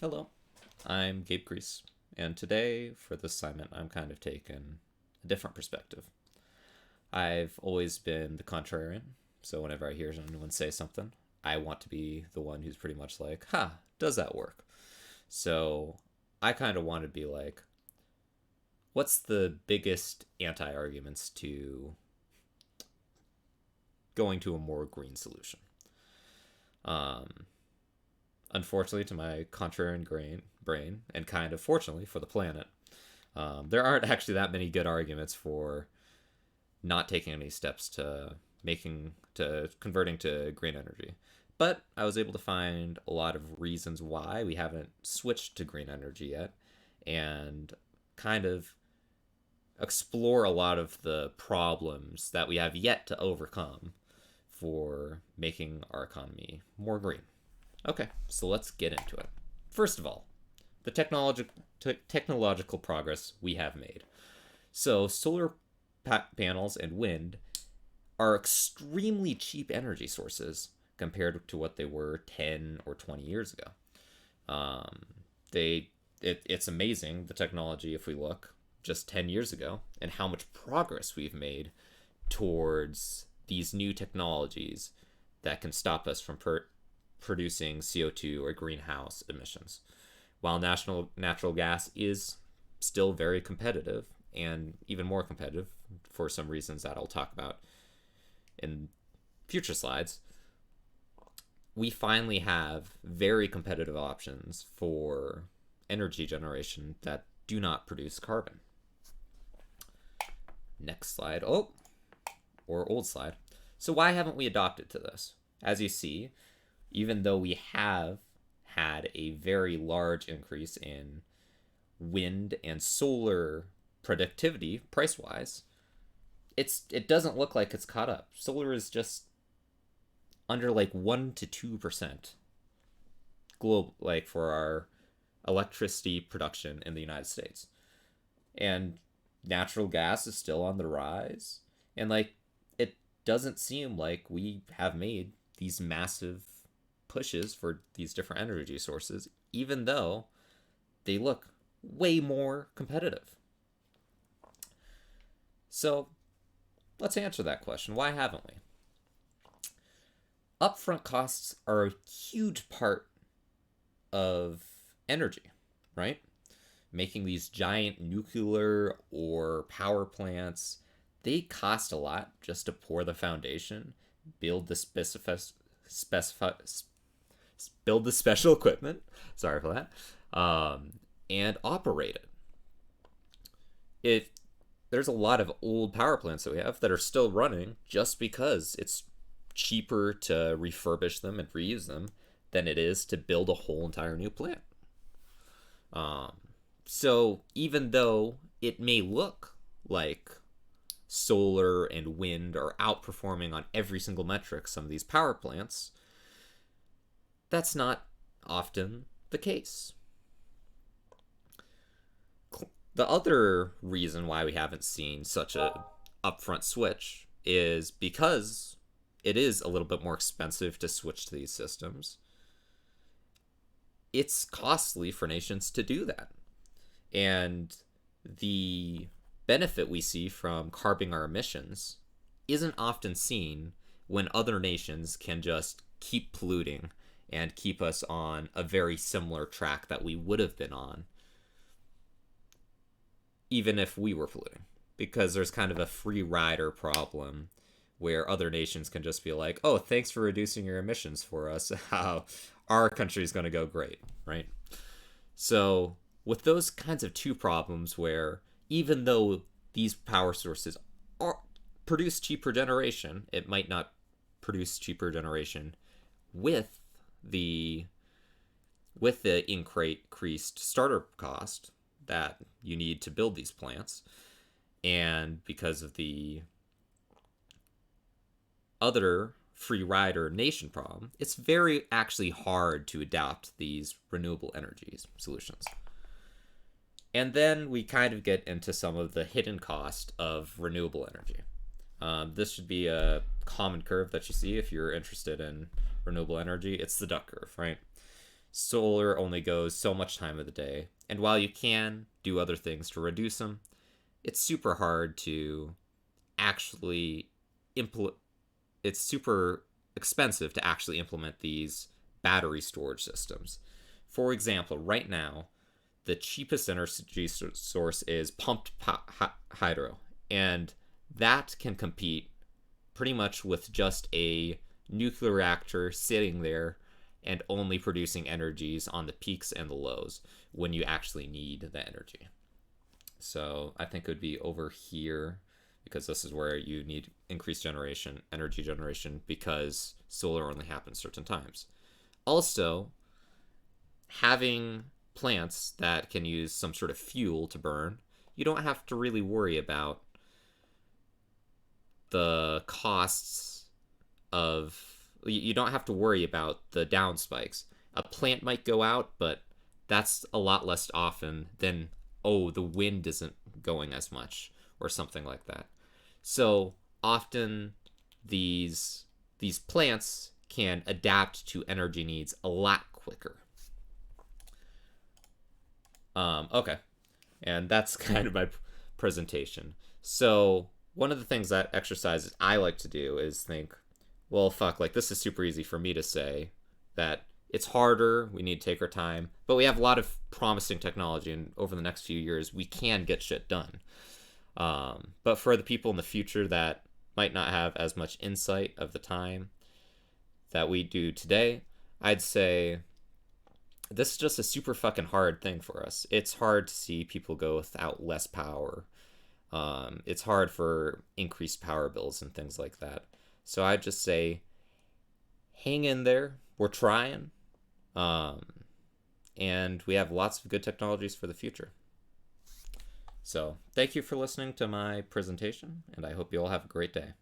Hello, I'm Gabe Kreis, and today for this assignment, I'm kind of taking a different perspective. I've always been the contrarian, so whenever I hear anyone say something, I want to be the one who's pretty much like, ha, does that work? So I kind of want to be like, what's the biggest anti arguments to going to a more green solution? Um, Unfortunately, to my contrarian brain, and kind of fortunately for the planet, there aren't actually that many good arguments for not taking any steps to converting to green energy. But I was able to find a lot of reasons why we haven't switched to green energy yet, and kind of explore a lot of the problems that we have yet to overcome for making our economy more green. Okay, so let's get into it. First of all, the technological progress we have made. So, solar panels and wind are extremely cheap energy sources compared to what they were 10 or 20 years ago. Um, it's amazing the technology if we look just 10 years ago and how much progress we've made towards these new technologies that can stop us from producing CO2 or greenhouse emissions. While natural gas is still very competitive and even more competitive for some reasons that I'll talk about in future slides, we finally have very competitive options for energy generation that do not produce carbon. Next slide. Oh, or old slide. So why haven't we adopted to this? As you see, even though we have had a very large increase in wind and solar productivity price wise, it doesn't look like it's caught up. Solar is just under like 1 to 2% global, like for our electricity production in the United States. And natural gas is still on the rise. And like it doesn't seem like we have made these massive pushes for these different energy sources, even though they look way more competitive. So let's answer that question. Why haven't we? Upfront costs are a huge part of energy, right? Making these giant nuclear or power plants, they cost a lot just to pour the foundation, build the build the special equipment. Sorry for that. And operate it. If there's a lot of old power plants that we have that are still running just because it's cheaper to refurbish them and reuse them than it is to build a whole entire new plant. Um, so even though it may look like solar and wind are outperforming on every single metric some of these power plants, that's not often the case. The other reason why we haven't seen such a upfront switch is because it is a little bit more expensive to switch to these systems. It's costly for nations to do that. And the benefit we see from carbing our emissions isn't often seen when other nations can just keep polluting and keep us on a very similar track that we would have been on even if we were polluting, because there's kind of a free rider problem where other nations can just be like, oh, thanks for reducing your emissions for us. How our country's going to go great, right? So, with those kinds of two problems where even though these power sources are produce cheaper generation, it might not produce cheaper generation with the increased starter cost that you need to build these plants, and because of the other free rider nation problem, it's very actually hard to adopt these renewable energies solutions. And then we kind of get into some of the hidden cost of renewable energy. This should be a common curve that you see if you're interested in renewable energy. It's the duck curve, right? Solar only goes so much time of the day, and while you can do other things to reduce them, it's super hard to actually implement. It's super expensive to actually implement these battery storage systems. For example, right now, the cheapest energy source is pumped hydro, and that can compete pretty much with just a nuclear reactor sitting there and only producing energies on the peaks and the lows when you actually need the energy. So I think it would be over here, because this is where you need increased generation, energy generation, because solar only happens certain times. Also, having plants that can use some sort of fuel to burn, you don't have to really worry about the costs of. You don't have to worry about the down spikes. A plant might go out, but that's a lot less often than, oh, the wind isn't going as much or something like that. So often these plants can adapt to energy needs a lot quicker. Okay, and that's kind of my presentation. So one of the things that exercises I like to do is think, well, fuck, like this is super easy for me to say that it's harder, we need to take our time, but we have a lot of promising technology, and over the next few years, we can get shit done. But for the people in the future that might not have as much insight of the time that we do today, I'd say this is just a super fucking hard thing for us. It's hard to see people go without less power. It's hard for increased power bills and things like that. So I'd just say, hang in there. We're trying. And we have lots of good technologies for the future. So thank you for listening to my presentation, and I hope you all have a great day.